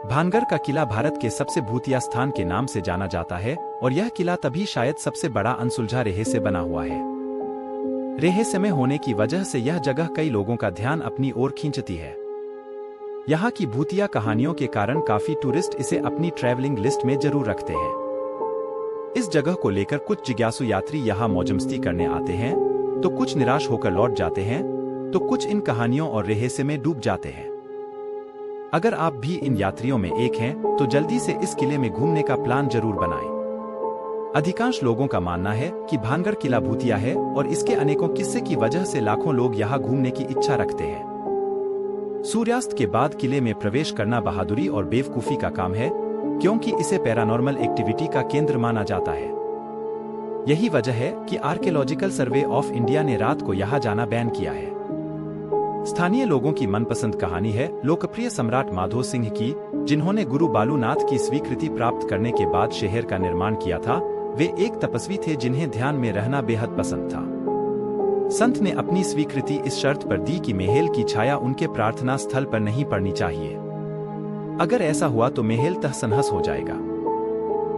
भानगढ़ का किला भारत के सबसे भूतिया स्थान के नाम से जाना जाता है और यह किला तभी शायद सबसे बड़ा अनसुलझा रहस्य बना हुआ है। रहस्यमय होने की वजह से यह जगह कई लोगों का ध्यान अपनी ओर खींचती है। यहाँ की भूतिया कहानियों के कारण काफी टूरिस्ट इसे अपनी ट्रैवलिंग लिस्ट में जरूर रखते हैं। इस जगह को लेकर कुछ जिज्ञासु यात्री यहाँ मौजमस्ती करने आते हैं, तो कुछ निराश होकर लौट जाते हैं, तो कुछ इन कहानियों और रहस्य में डूब जाते हैं। अगर आप भी इन यात्रियों में एक हैं, तो जल्दी से इस किले में घूमने का प्लान जरूर बनाएं। अधिकांश लोगों का मानना है कि भानगढ़ किला भूतिया है और इसके अनेकों किस्से की वजह से लाखों लोग यहाँ घूमने की इच्छा रखते हैं। सूर्यास्त के बाद किले में प्रवेश करना बहादुरी और बेवकूफी का काम है, क्योंकि इसे पैरानॉर्मल एक्टिविटी का केंद्र माना जाता है। यही वजह है कि आर्कियोलॉजिकल सर्वे ऑफ इंडिया ने रात को यहाँ जाना बैन किया है। स्थानीय लोगों की मनपसंद कहानी है लोकप्रिय सम्राट माधो सिंह की, जिन्होंने गुरु बालूनाथ की स्वीकृति प्राप्त करने के बाद शहर का निर्माण किया था। वे एक तपस्वी थे जिन्हें ध्यान में रहना बेहद पसंद था। संत ने अपनी स्वीकृति इस शर्त पर दी कि महल की छाया उनके प्रार्थना स्थल पर नहीं पड़नी चाहिए। अगर ऐसा हुआ तो महल तहस-नहस हो जाएगा।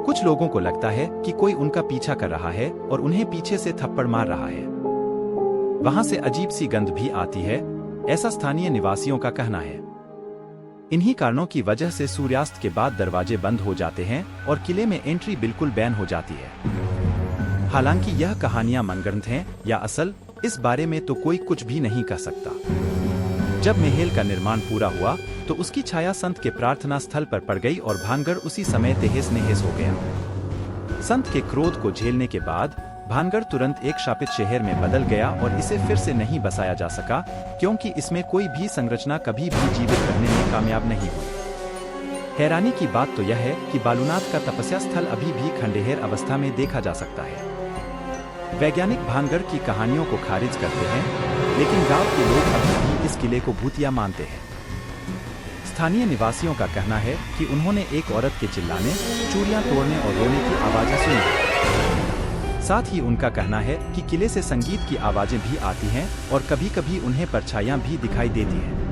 कुछ लोगों को लगता है कि कोई उनका पीछा कर रहा है और उन्हें पीछे से थप्पड़ मार रहा है। वहां से अजीब सी गंध भी आती है, ऐसा स्थानीय निवासियों का कहना है। इन्हीं कारणों की वजह से सूर्यास्त के बाद दरवाजे बंद हो जाते हैं और किले में एंट्री बिल्कुल बैन हो जाती है। हालांकि यह कहानियां मनगढ़ंत हैं या असल, इस बारे में तो कोई कुछ भी नहीं कह सकता। जब महल का निर्माण पूरा हुआ तो उसकी छाया संत के प्रार्थना स्थल पर पड़ गई और भानगढ़ उसी समय तहस-नहस हो गया। संत के क्रोध को झेलने के बाद भानगढ़ तुरंत एक शापित शहर में बदल गया और इसे फिर से नहीं बसाया जा सका, क्योंकि इसमें कोई भी संरचना कभी भी जीवित रहने में कामयाब नहीं हुई। हैरानी की बात तो यह है कि बालूनाथ का तपस्या स्थल अभी भी खंडहर अवस्था में देखा जा सकता है। वैज्ञानिक भानगढ़ की कहानियों को खारिज करते हैं, लेकिन गांव के लोग अभी भी इस किले को भूतिया मानते हैं। स्थानीय निवासियों का कहना है कि उन्होंने एक औरत के चिल्लाने, चूड़ियां तोड़ने और रोने की आवाजें सुनी। साथ ही उनका कहना है कि किले से संगीत की आवाजें भी आती हैं और कभी-कभी उन्हें परछाइयां भी दिखाई देती हैं।